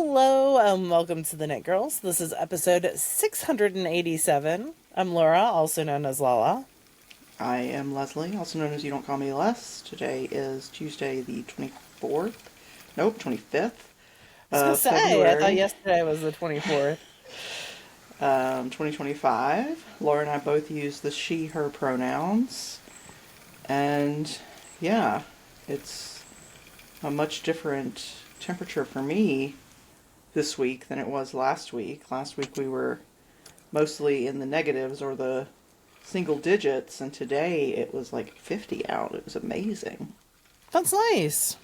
Hello, welcome to the Knit Girls. This is episode 687. I'm Laura, also known as Lala. I am Leslie, also known as You Don't Call Me Les. Today is Tuesday the 24th. Nope, 25th I was going to of say, I thought February, yesterday was the 24th. 2025. Laura and I both use the she, her pronouns. And yeah, it's a much different temperature for me this week than it was last week. Last week we were mostly in the negatives or the single digits, and today it was like 50 out. It was amazing. That's nice.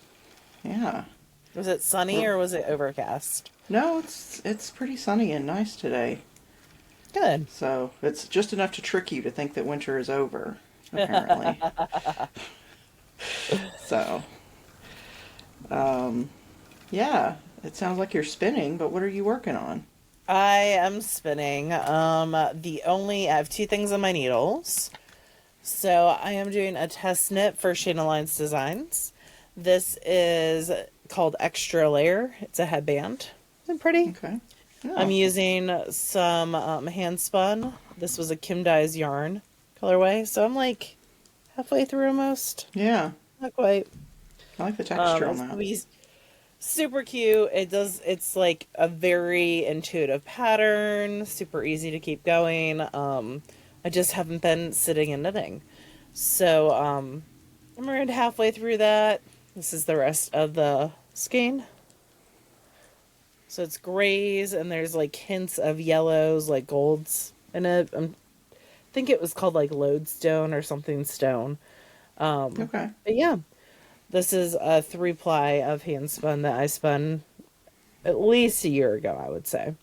Yeah. Was it sunny or was it overcast? No, it's pretty sunny and nice today. Good. So it's just enough to trick you to think that winter is over, apparently. So, yeah, it sounds like you're spinning, but what are you working on? I am spinning. I have two things on my needles. So I am doing a test knit for Shayna Lines Designs. This is called Extra Layer. It's a headband. Isn't it pretty? Okay. Yeah. I'm using some hand spun. This was a Kim Dye's yarn colorway, so I'm like halfway through almost. Yeah. Not quite. I like the texture on that. It's super cute. It's like a very intuitive pattern, super easy to keep going. I just haven't been sitting and knitting. So I'm around halfway through that. This is the rest of the skein. So it's grays, and there's like hints of yellows, like golds in it. I think it was called like lodestone or something stone. Okay. But yeah, this is a 3-ply of hand spun that I spun at least a year ago, I would say.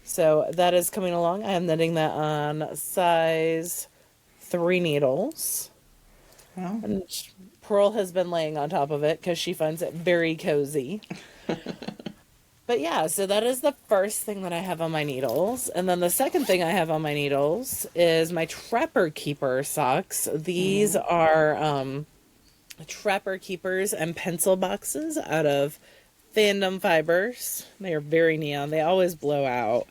So that is coming along. I am knitting that on size 3 needles. Well, And Pearl has been laying on top of it because she finds it very cozy. But yeah, so that is the first thing that I have on my needles. And then the second thing I have on my needles is my Trapper Keeper socks. These are Trapper Keepers and pencil boxes out of Fandom fibers. They are very neon. They always blow out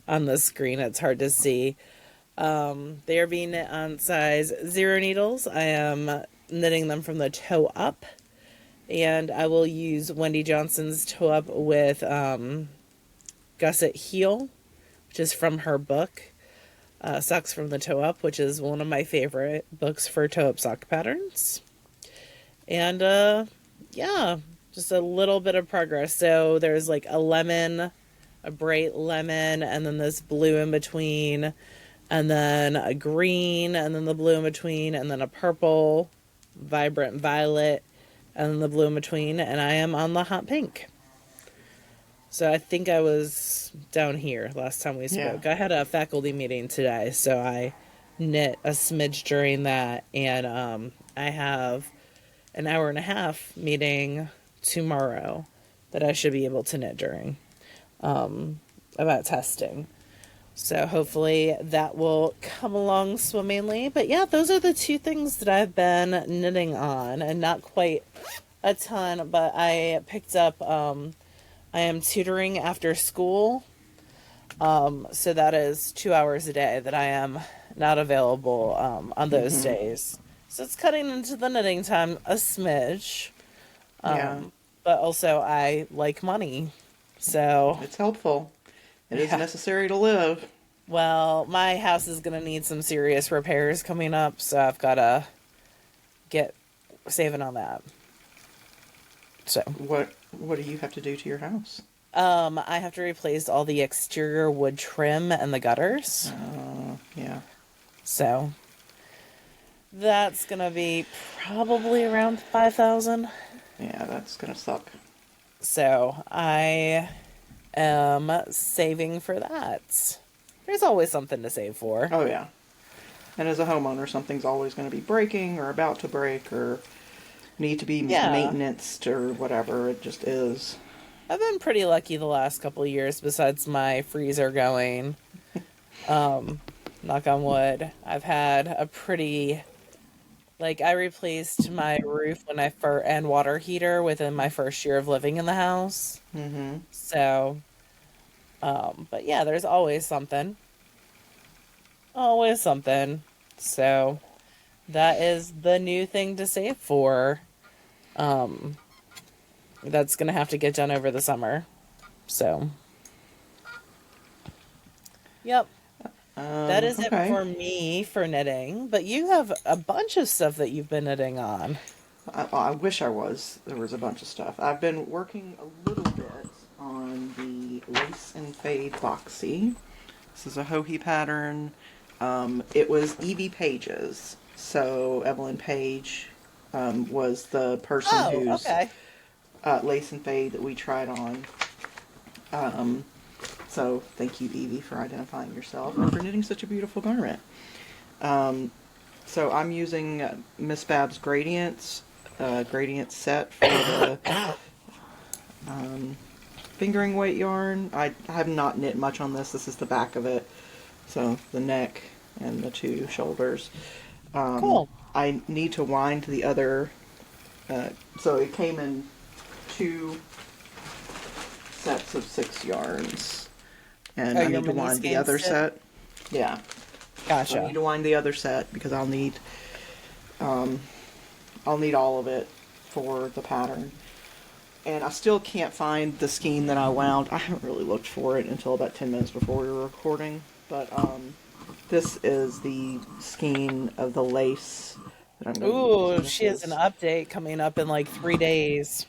on the screen. It's hard to see. They are being knit on size 0 needles. I am knitting them from the toe up. And I will use Wendy Johnson's toe up with Gusset Heel, which is from her book, Socks from the Toe Up, which is one of my favorite books for toe up sock patterns. And yeah, just a little bit of progress. So there's like a lemon, a bright lemon, and then this blue in between, and then a green, and then the blue in between, and then a purple, vibrant violet, and then the blue in between, and I am on the hot pink. So I think I was down here last time we spoke. Yeah. I had a faculty meeting today, so I knit a smidge during that, and I have an hour and a half meeting tomorrow that I should be able to knit during about testing. So hopefully that will come along swimmingly. But yeah, those are the two things that I've been knitting on, and not quite a ton, but I picked up, I am tutoring after school. So that is 2 hours a day that I am not available on those days. So it's cutting into the knitting time a smidge. Yeah. But also I like money. So It's helpful. It is necessary to live. well, my house is going to need some serious repairs coming up, so I've got to get saving on that. So, What do you have to do to your house? I have to replace all the exterior wood trim and the gutters. Yeah. So, that's going to be probably around 5,000. Yeah, that's gonna suck. So, I am saving for that. There's always something to save for. Oh, yeah. And as a homeowner, something's always going to be breaking or about to break or need to be maintenanced or whatever. It just is. I've been pretty lucky the last couple of years, besides my freezer going. Knock on wood. I've had a pretty Like I replaced my roof when I first and water heater within my first year of living in the house. Mm-hmm. So, but yeah, there's always something. Always something. So that is the new thing to save for. Um, that's gonna have to get done over the summer. So, yep. That is it Okay. for me for knitting, but you have a bunch of stuff that you've been knitting on. I wish there was a bunch of stuff. I've been working a little bit on the Lace and Fade Boxy. This is a Hohi pattern. It was Evie Page's. So Evelyn Page was the person Oh, whose okay. Lace and Fade that we tried on. Um, so thank you, Evie, for identifying yourself and for knitting such a beautiful garment. Um, so I'm using Miss Bab's gradient set for the fingering weight yarn. I have not knit much on this. This is the back of it. So the neck and the two shoulders. Cool. I need to wind the other. So it came in 2 sets of 6 yarns, and Oh, I your need to mini wind the skeins other did? set. Yeah, so I Gotcha. need to wind the other set because I'll need all of it for the pattern. And I still can't find the skein that I wound. I haven't really looked for it until about 10 minutes before we were recording. But this is the skein of the lace that I'm going to use. Ooh, And this she has an is update coming up in like 3 days.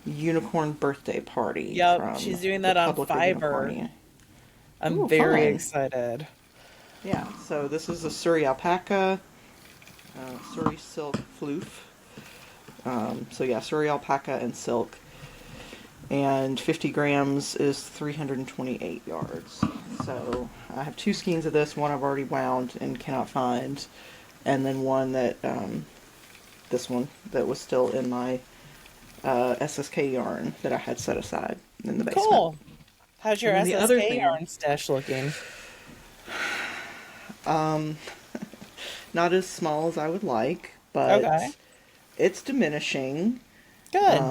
Unicorn Birthday Party Yep, from she's doing that on Republic of Fiverr. Unicornia. I'm Ooh, very fun. excited. Yeah, so this is a Surrey alpaca, Surrey silk floof. So yeah, Surrey alpaca and silk. And 50 grams is 328 yards. So I have 2 skeins of this. One I've already wound and cannot find. And then one that, this one, that was still in my SSK yarn that I had set aside in the basement. Cool. How's your And then the other SSK thing, yarn stash looking? not as small as I would like, Okay, but it's diminishing. good.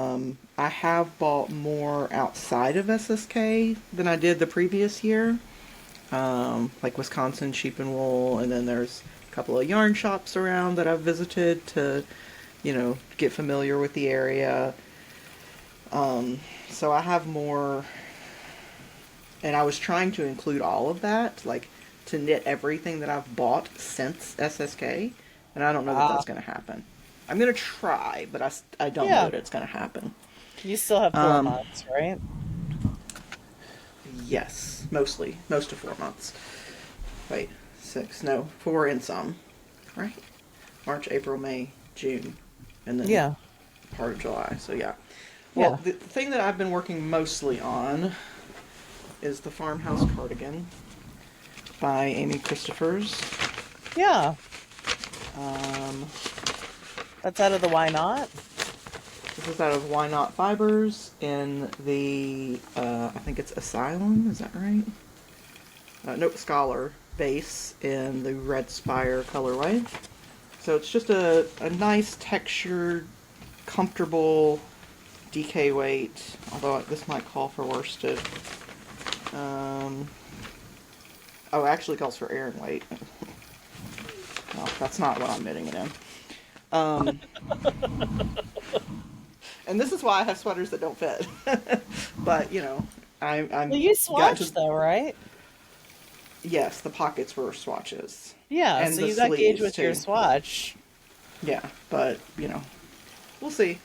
I have bought more outside of SSK than I did the previous year. Like Wisconsin Sheep and Wool, and then there's a couple of yarn shops around that I've visited to, get familiar with the area. So I have more, and I was trying to include all of that, like to knit everything that I've bought since SSK, and I don't know that Ah, that's going to happen. I'm going to try, but I don't know yeah. that it's going to happen. You still have 4 months, right? Yes, mostly. Most of 4 months. Wait, 6. No, 4 and some. Right? March, April, May, June. And then Yeah, part of July. So, yeah. yeah, Well, the thing that I've been working mostly on is the Farmhouse cardigan by Amy Christophers. yeah. Um, That's out of the Why Not? this is out of Why Not Fibers in the, I think it's Asylum, is that right? Nope, Scholar base in the Red Spire colorway. So it's just a nice textured, comfortable DK weight, although this might call for worsted. Oh, it actually calls for Aran weight. Well, that's not what I'm knitting it in. And this is why I have sweaters that don't fit. But, I'm Well, you got to, swatched though, right? yes, the pockets were swatches. Yeah, And so the you got gauge sleeves, with your too. swatch. Yeah, but, we'll see.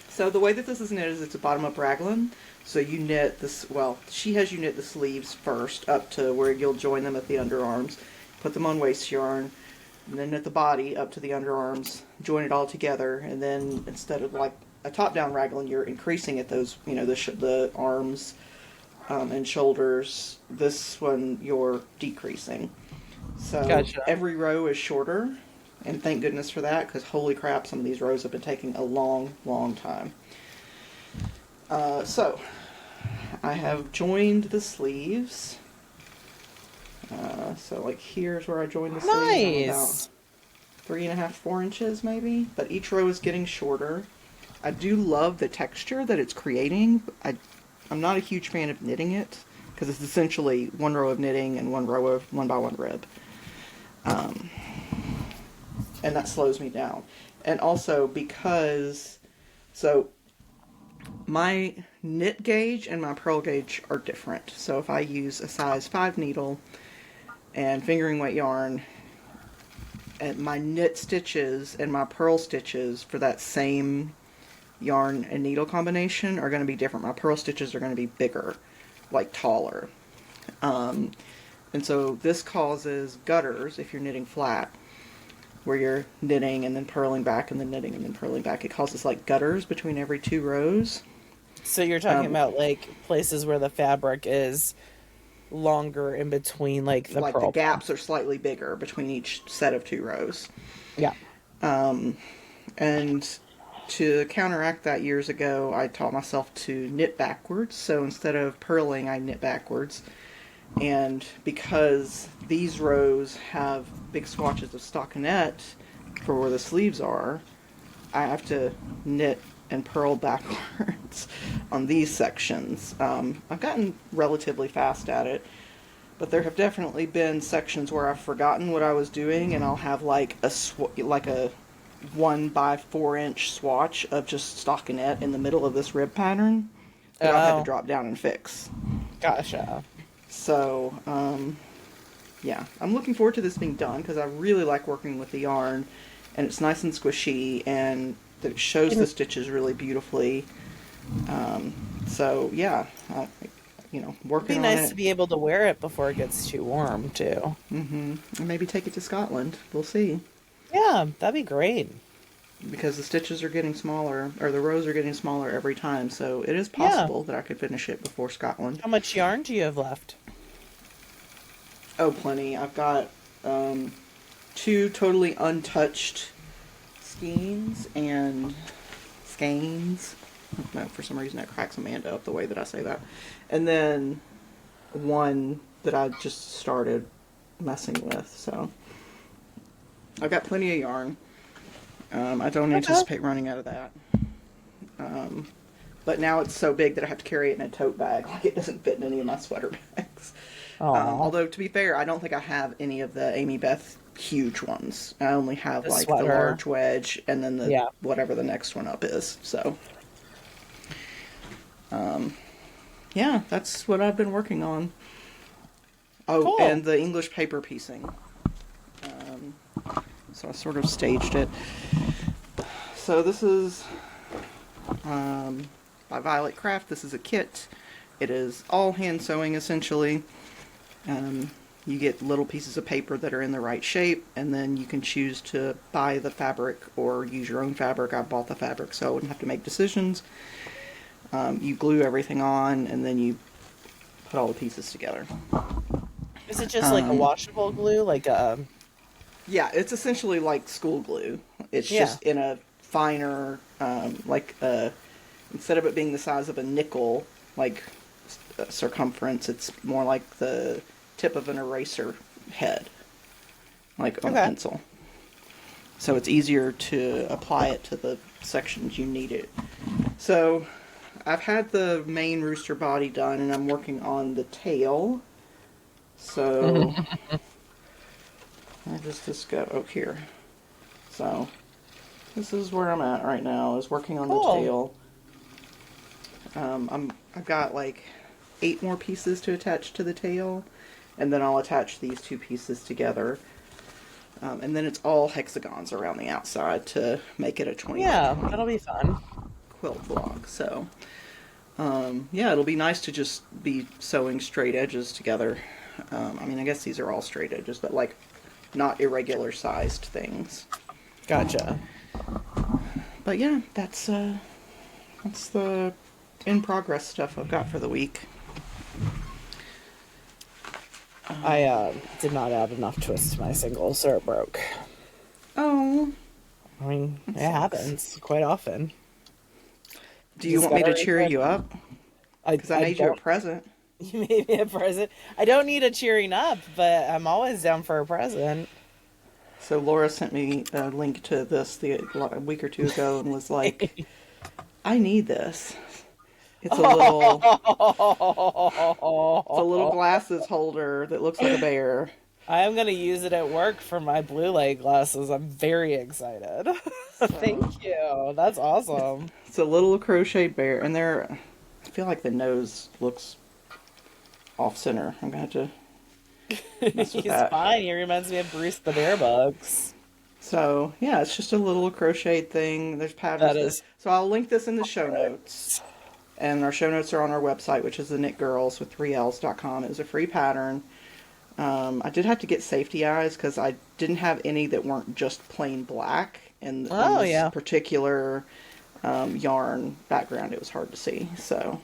So the way that this is knit is it's a bottom-up raglan. So you knit this, well, she has you knit the sleeves first up to where you'll join them at the underarms. Put them on waist yarn. And then knit the body up to the underarms. Join it all together. And then instead of like a top-down raglan, you're increasing at those, the arms and shoulders. This one you're decreasing. So Gotcha. every row is shorter. And thank goodness for that, because holy crap, some of these rows have been taking a long, long time. So, I have joined the sleeves. So, like, here's where I joined the sleeves. I'm about Nice. 3.5, 4 inches maybe, but each row is getting shorter. I do love the texture that it's creating. I'm not a huge fan of knitting it because it's essentially one row of knitting and one row of 1x1 rib. And that slows me down. And also because, so my knit gauge and my purl gauge are different. So if I use a size 5 needle and fingering weight yarn, and my knit stitches and my purl stitches for that same yarn and needle combination are going to be different. My purl stitches are going to be bigger, like taller. And so this causes gutters if you're knitting flat, where you're knitting and then purling back and then knitting and then purling back. It causes like gutters between every 2 rows. So you're talking about like places where the fabric is longer in between, like the the gaps are slightly bigger between each set of 2 rows. Yeah. And to counteract that, years ago, I taught myself to knit backwards. So instead of purling, I knit backwards. And because these rows have big swatches of stockinette for where the sleeves are, I have to knit and purl backwards on these sections. I've gotten relatively fast at it, but there have definitely been sections where I've forgotten what I was doing, and I'll have like a 1x4 inch swatch of just stockinette in the middle of this rib pattern that I've had to drop down and fix. Gotcha. So, yeah, I'm looking forward to this being done because I really like working with the yarn, and it's nice and squishy, and it shows the stitches really beautifully. So, yeah, working on it. It'd be nice to be able to wear it before it gets too warm, too. Mm-hmm. And maybe take it to Scotland. We'll see. Yeah, that'd be great. Because the stitches are getting smaller, or the rows are getting smaller every time, so it is possible that I could finish it before Scotland. How much yarn do you have left? Oh, plenty. I've got 2 totally untouched skeins and skeins. No, for some reason that cracks Amanda up the way that I say that. And then 1 that I just started messing with, so I've got plenty of yarn. I don't anticipate running out of that. But now it's so big that I have to carry it in a tote bag. Like, it doesn't fit in any of my sweater bags. Although, to be fair, I don't think I have any of the Amy Beth huge ones. I only have the like sweater, the large wedge, and then the whatever the next one up is. So, yeah, that's what I've been working on. Oh, cool. And the English paper piecing. So I sort of staged it. So this is by Violet Craft. This is a kit. It is all hand sewing essentially. You get little pieces of paper that are in the right shape, and then you can choose to buy the fabric or use your own fabric. I bought the fabric so I wouldn't have to make decisions. You glue everything on, and then you put all the pieces together. Is it just like a washable glue, like a... Yeah, it's essentially like school glue. It's just in a finer, instead of it being the size of a nickel, like circumference, it's more like the tip of an eraser head, like on a pencil. So it's easier to apply it to the sections you need it. So I've had the main rooster body done, and I'm working on the tail. So... I just go here. So this is where I'm at right now, is working on the tail. I've got like 8 more pieces to attach to the tail, and then I'll attach these 2 pieces together. And then it's all hexagons around the outside to make it a 20. Yeah, that'll be fun. Quilt block. So yeah, it'll be nice to just be sewing straight edges together. I mean, I guess these are all straight edges, but like not irregular sized things. Gotcha. But yeah, that's the in progress stuff I've got for the week. I did not add enough twists to my single, so it broke. Oh. I mean, it happens quite often. Do you want me to cheer you up? Because I made you a present. You made me a present. I don't need a cheering up, but I'm always down for a present. So Laura sent me a link to this a week or two ago and was like, I need this. It's a little it's a little glasses holder that looks like a bear. I am going to use it at work for my blue light glasses. I'm very excited. So Thank you. That's awesome. it's a little crochet bear, and I feel like the nose looks off center. I'm gonna have to mess with He's that. fine. He reminds me of Bruce the Bear Bugs. So yeah, it's just a little crocheted thing. There's patterns. That is So I'll link this in the show notes. And our show notes are on our website, which is TheKnitGirls with 3Ls.com. It was a free pattern. I did have to get safety eyes because I didn't have any that weren't just plain black. And on Oh, this yeah. particular yarn background, it was hard to see. So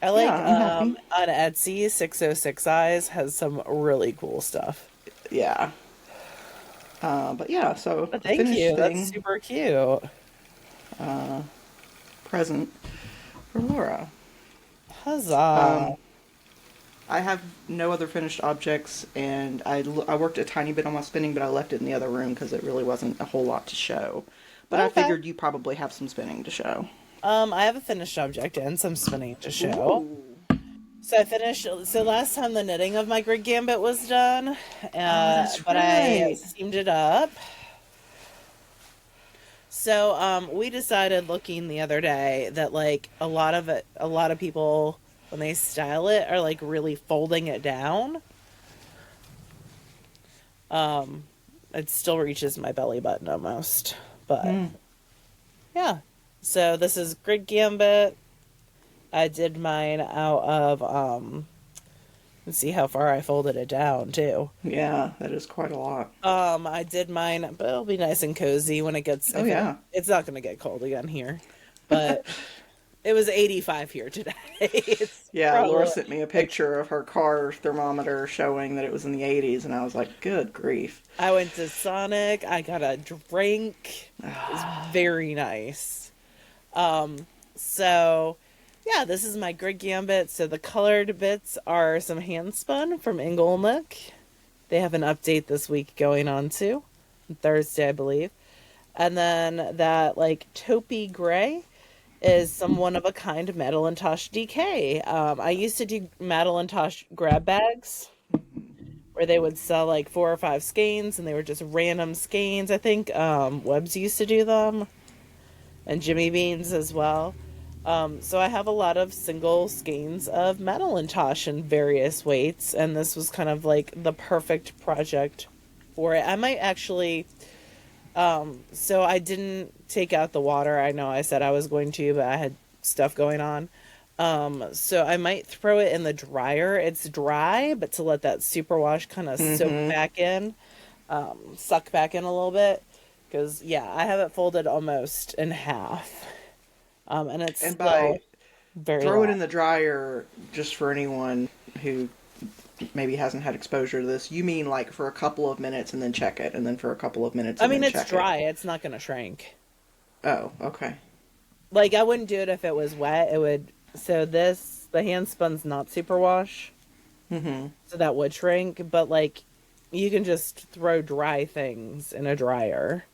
I like yeah, I'm happy. on Etsy, 606 Eyes has some really cool stuff. Yeah. But yeah, so But the thank finished you. That's thing, super cute. present for Laura. Huzzah. I have no other finished objects, and I worked a tiny bit on my spinning, but I left it in the other room because it really wasn't a whole lot to show. But I Okay. figured you probably have some spinning to show. I have a finished object and some spinning to show. So I finished. So last time the knitting of my grid gambit was done, That's but I right. seamed it up. So we decided looking the other day that like a lot of people when they style it are like really folding it down. It still reaches my belly button almost, but yeah. So this is grid gambit. I did mine out of let's see how far I folded it down too. Yeah, that is quite a lot. I did mine, but it'll be nice and cozy when it gets. Oh, yeah. It's not gonna get cold again here, but it was 85 here today. It's Yeah, probably, Laura sent me a picture of her car thermometer showing that it was in the 80s, and I was like, good grief. I went to Sonic. I got a drink. It was very nice. So yeah, this is my grid gambit. So the colored bits are some hand spun from Inglemook. They have an update this week going on too, Thursday, I believe. And then that like taupey gray is some one of a kind Madeline-Tosh DK. I used to do Madeline-Tosh grab bags where they would sell like 4 or 5 skeins and they were just random skeins. I think Webbs used to do them and Jimmy Beans as well. So I have a lot of single skeins of Madeline-Tosh in various weights, and this was kind of like the perfect project for it. I might actually, so I didn't take out the water. I know I said I was going to, but I had stuff going on. So I might throw it in the dryer. It's dry, but to let that superwash kind of soak back in, suck back in a little bit. Because, yeah, I have it folded almost in half. And it's And still by very throw it long. in the dryer, just for anyone who maybe hasn't had exposure to this, you mean like for a couple of minutes and then check it, and then for a couple of minutes I and mean, then it's check dry. it? It's not going to shrink. Oh, okay. Like, I wouldn't do it if it was wet. It would... So this, the hand spun's not superwash. Mm-hmm. So that would shrink. But, like, you can just throw dry things in a dryer.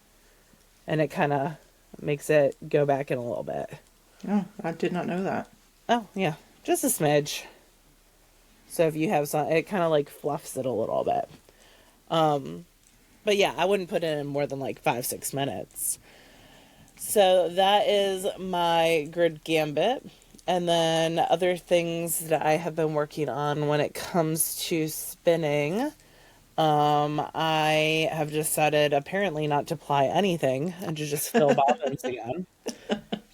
And it kind of makes it go back in a little bit. Oh, I did not know that. Oh, yeah. Just a smidge. So if you have some... It kind of, like, fluffs it a little bit. But, yeah, I wouldn't put it in more than, like, 5-6 minutes. So that is my grid gambit. And then other things that I have been working on when it comes to spinning... I have decided apparently not to ply anything and to just fill bobbins again.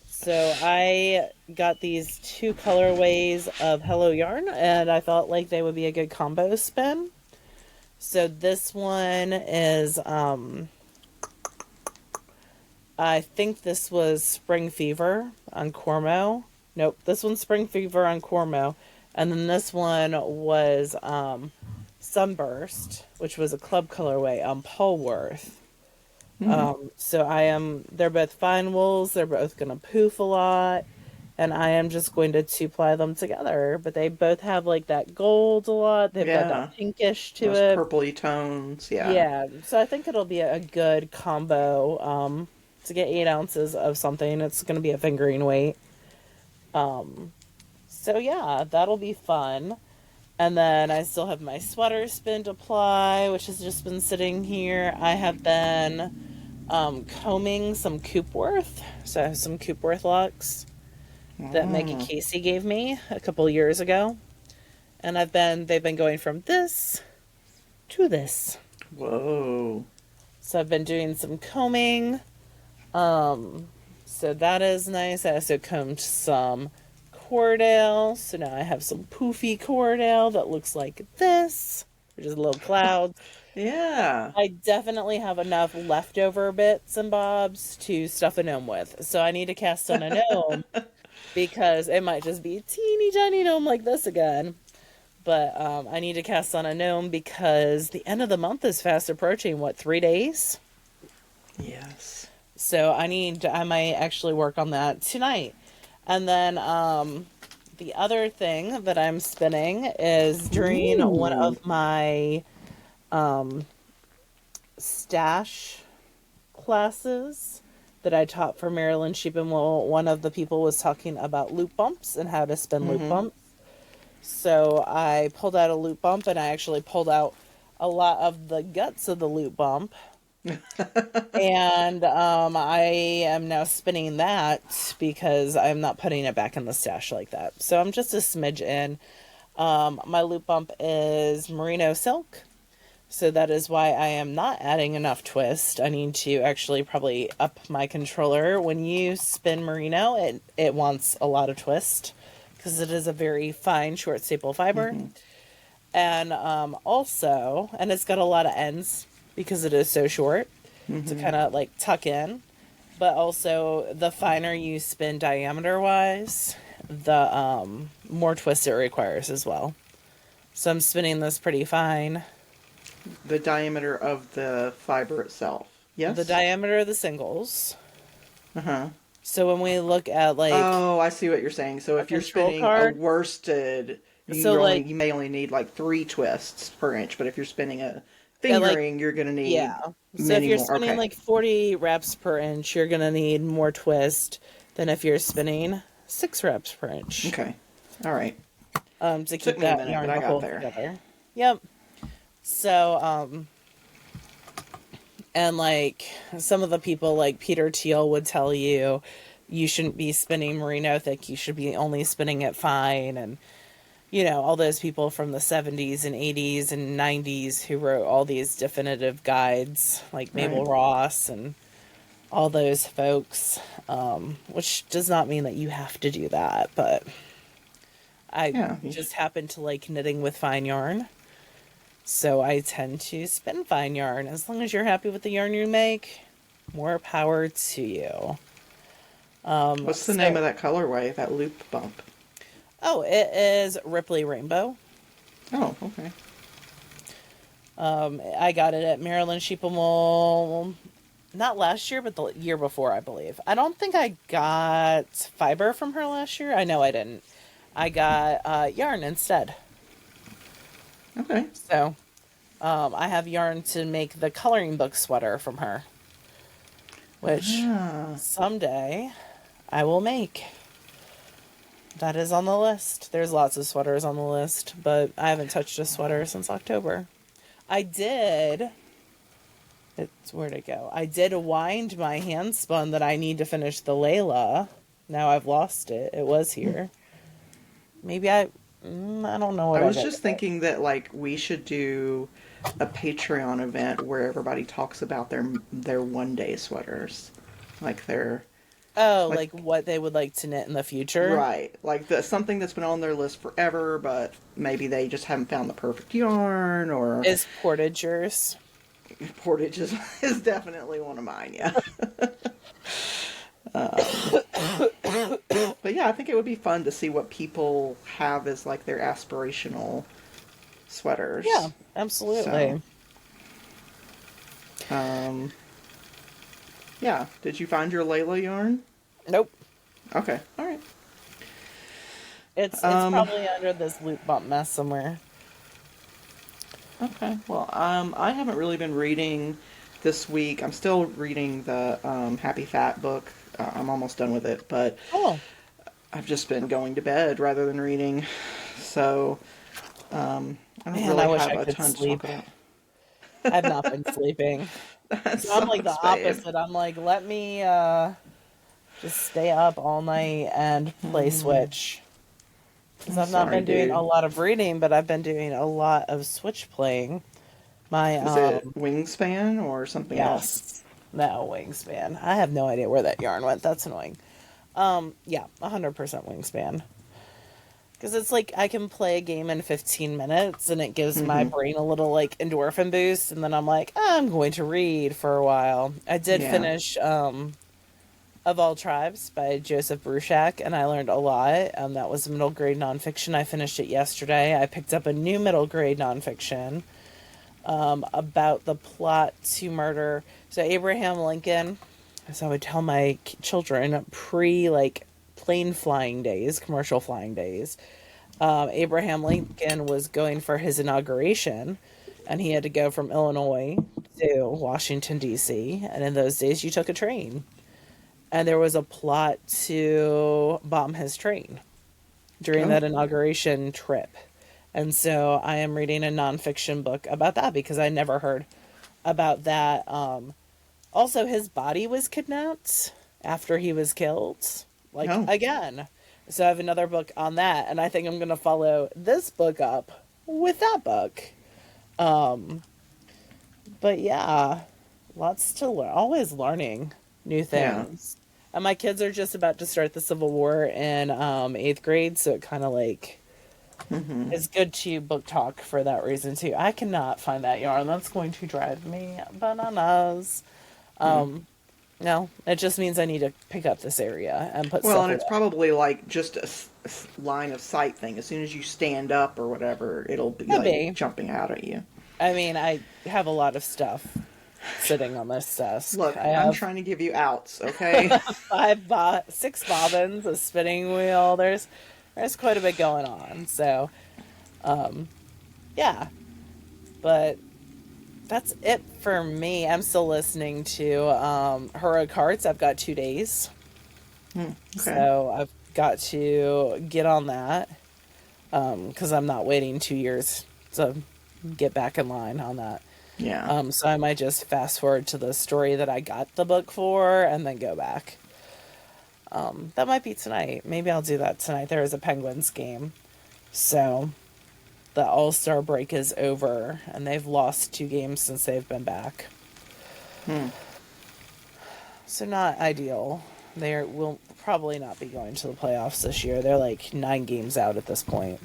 So I got these 2 colorways of Hello Yarn and I felt like they would be a good combo spin. So this one is, I think this was Spring Fever on Cormo. Nope, this one's Spring Fever on Cormo. And then this one was, Sunburst, which was a club colorway on Polworth. So they're both fine wools. They're both going to poof a lot. and I am just going to two-ply them together. But they both have like that gold a lot. They've got Yeah. that pinkish to Those it. purpley tones. Yeah. Yeah, so I think it'll be a good combo. To get 8 ounces of something, it's going to be a fingering weight. So yeah, that'll be fun. And then I still have my sweater spin to apply, which has just been sitting here. I have been combing some Coopworth. So I have some Coopworth locks that Maggie Mm. Casey gave me a couple years ago. And they've been going from this to this. Whoa. So I've been doing some combing. So that is nice. I also combed some Cordell. So now I have some poofy Cordell that looks like this, which is a little cloud. Yeah. I definitely have enough leftover bits and bobs to stuff a gnome with. So I need to cast on a gnome because it might just be a teeny tiny gnome like this again. But I need to cast on a gnome because the end of the month is fast approaching. What, 3 days? Yes. So I might actually work on that tonight. And then the other thing that I'm spinning is during one of my stash classes that I taught for Maryland Sheep and Wool. One of the people was talking about loop bumps and how to spin loop bumps. So I pulled out a loop bump, and I actually pulled out a lot of the guts of the loop bump. And I am now spinning that because I'm not putting it back in the stash like that. So I'm just a smidge in. My loop bump is merino silk. So that is why I am not adding enough twist. I need to actually probably up my controller. When you spin merino, it wants a lot of twist because it is a very fine short staple fiber. And also, and it's got a lot of ends because it is so short to kind of like tuck in. But also, the finer you spin diameter wise, the more twist it requires as well. So I'm spinning this pretty fine. The diameter of the fiber itself. Yes? The diameter of the singles. Uh-huh. So when we look at like... Oh, I see what you're saying. So if you're control spinning card. a worsted, you may only need like 3 twists per inch, but if you're spinning a fingering, you're going to need So many if you're more. spinning Okay. like 40 reps per inch, you're going to need more twist than if you're spinning 6 reps per inch. Okay. All right. To Took keep me a that minute, yarn but I to got hold there. together. Yep. So, and like some of the people like Peter Thiel would tell you, you shouldn't be spinning merino thick, you should be only spinning it fine. And, you know, all those people from the 70s and 80s and 90s who wrote all these definitive guides, like Mabel Ross and all those folks, which does not mean that you have to do that, but I just happen to like knitting with fine yarn. So I tend to spin fine yarn. As long as you're happy with the yarn you make, more power to you. What's the name of that colorway, that loop bump? Oh, it is Ripley Rainbow. Oh, okay. I got it at Maryland Sheep and Wool, not last year, but the year before, I believe. I don't think I got fiber from her last year. I know I didn't. I got yarn instead. Okay. So, I have yarn to make the coloring book sweater from her, which someday I will make. That is on the list. There's lots of sweaters on the list, but I haven't touched a sweater since October. I did... where'd it go? I did wind my hand spun that I need to finish the Layla. Now I've lost it. It was here. Maybe I don't know what I was just thinking that like we should do a Patreon event where everybody talks about their one-day sweaters, like their like what they would like to knit in the future, right? Like something that's been on their list forever, but maybe they just haven't found the perfect yarn. Or is portage yours? Portage is definitely one of mine. Yeah. But yeah, I think it would be fun to see what people have as like their aspirational sweaters. Yeah, absolutely. So, yeah. Did you find your Layla yarn? Nope. Okay. All right. It's probably under this loot bump mess somewhere. Okay. Well, I haven't really been reading this week. I'm still reading the Happy Fat book. I'm almost done with it, but Oh, I've just been going to bed rather than reading. So, I don't man, I really wish have I a could ton to talk sleep. about. I've not been sleeping. That So I'm like the sucks, babe. opposite. I'm like, let me just stay up all night and play Switch. Because I'm I've not sorry, been doing a dude. lot of reading, but I've been doing a lot of Switch playing. My Is it Wingspan or something else? yes. No, Wingspan. I have no idea where that yarn went. That's annoying. Yeah, 100% Wingspan. Because it's like I can play a game in 15 minutes and it gives my Mm-hmm. brain a little like endorphin boost, and then I'm like, I'm going to read for a while. I did Yeah. finish Of All Tribes by Joseph Bruchac, and I learned a lot. That was middle grade nonfiction. I finished it yesterday. I picked up a new middle grade nonfiction about the plot to murder. So Abraham Lincoln, as I would tell my children, pre like plane flying days, commercial flying days. Abraham Lincoln was going for his inauguration, and he had to go from Illinois to Washington D.C. And in those days, you took a train, and there was a plot to bomb his train during Oh. that inauguration trip. And so I am reading a nonfiction book about that because I never heard about that. Also, his body was kidnapped after he was killed, like Oh. again. So I have another book on that, and I think I'm going to follow this book up with that book. But yeah, lots to learn. Always learning new Yeah. things. And my kids are just about to start the Civil War in eighth grade, so it kind of like Mm-hmm. is good to book talk for that reason too. I cannot find that yarn. That's going to drive me bananas. No, it just means I need to pick up this area and put Well, stuff and it's away. probably like just a line of sight thing. As soon as you stand up or whatever, it'll be Could like be. jumping out at you. I mean, I have a lot of stuff sitting on this desk. Look, I I'm have trying to give you outs, okay? six bobbins, a spinning wheel. There's quite a bit going on. So, yeah. But that's it for me. I'm still listening to Heroic Hearts. I've got 2 days. Okay. So I've got to get on that because I'm not waiting 2 years to get back in line on that. Yeah. So I might just fast forward to the story that I got the book for and then go back. That might be tonight. Maybe I'll do that tonight. There is a Penguins game. So the All-Star break is over and they've lost 2 games since they've been back. So not ideal. They will probably not be going to the playoffs this year. They're like 9 games out at this point.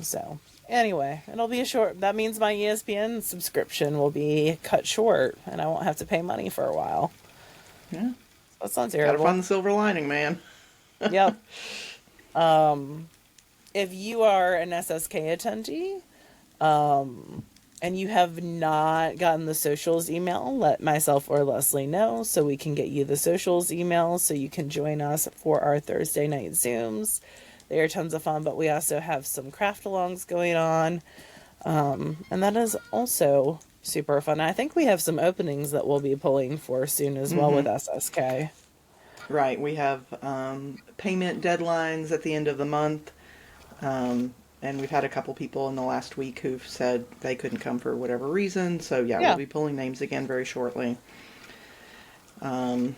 So anyway, it'll be a short. That means my ESPN subscription will be cut short, and I won't have to pay money for a while. Yeah. That's not Gotta terrible. find the silver lining, man. Yep. If you are an SSK attendee, and you have not gotten the socials email, let myself or Leslie know so we can get you the socials email so you can join us for our Thursday night Zooms. They are tons of fun, but we also have some craft alongs going on. And that is also super fun. I think we have some openings that we'll be pulling for soon as well with SSK. Right. We have payment deadlines at the end of the month. And we've had a couple people in the last week who've said they couldn't come for whatever reason. So yeah, Yeah. we'll be pulling names again very shortly. Yeah,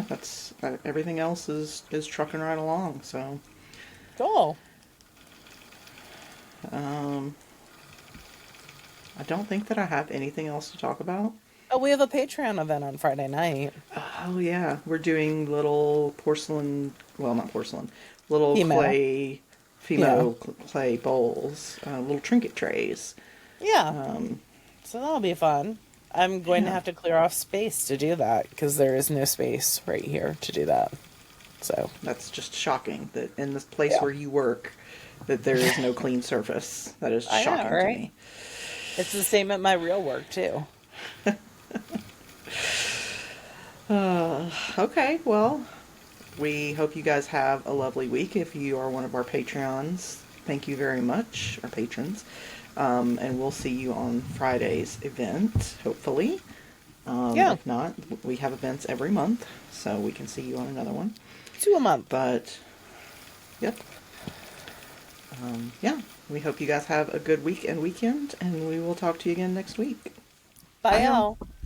that's everything else is trucking right along. So Cool. I don't think that I have anything else to talk about. Oh, we have a Patreon event on Friday night. Oh yeah, we're doing little porcelain, well not porcelain, little Fimo. clay, clay bowls, little trinket trays. Yeah. So that'll be fun. I'm going to Yeah. have to clear off space to do that because there is no space right here to do that. So That's just shocking that in this place Yeah. where you work, that there is no clean surface. That is I know, shocking to right? me. It's the same at my real work too. Okay, well, We hope you guys have a lovely week. If you are one of our Patreons, thank you very much, our patrons. And we'll see you on Friday's event, hopefully. Yeah. If not, we have events every month, so we can see you on another one. 2 a month. But, yep. Yeah, we hope you guys have a good week and weekend, and we will talk to you again next week. Bye, y'all.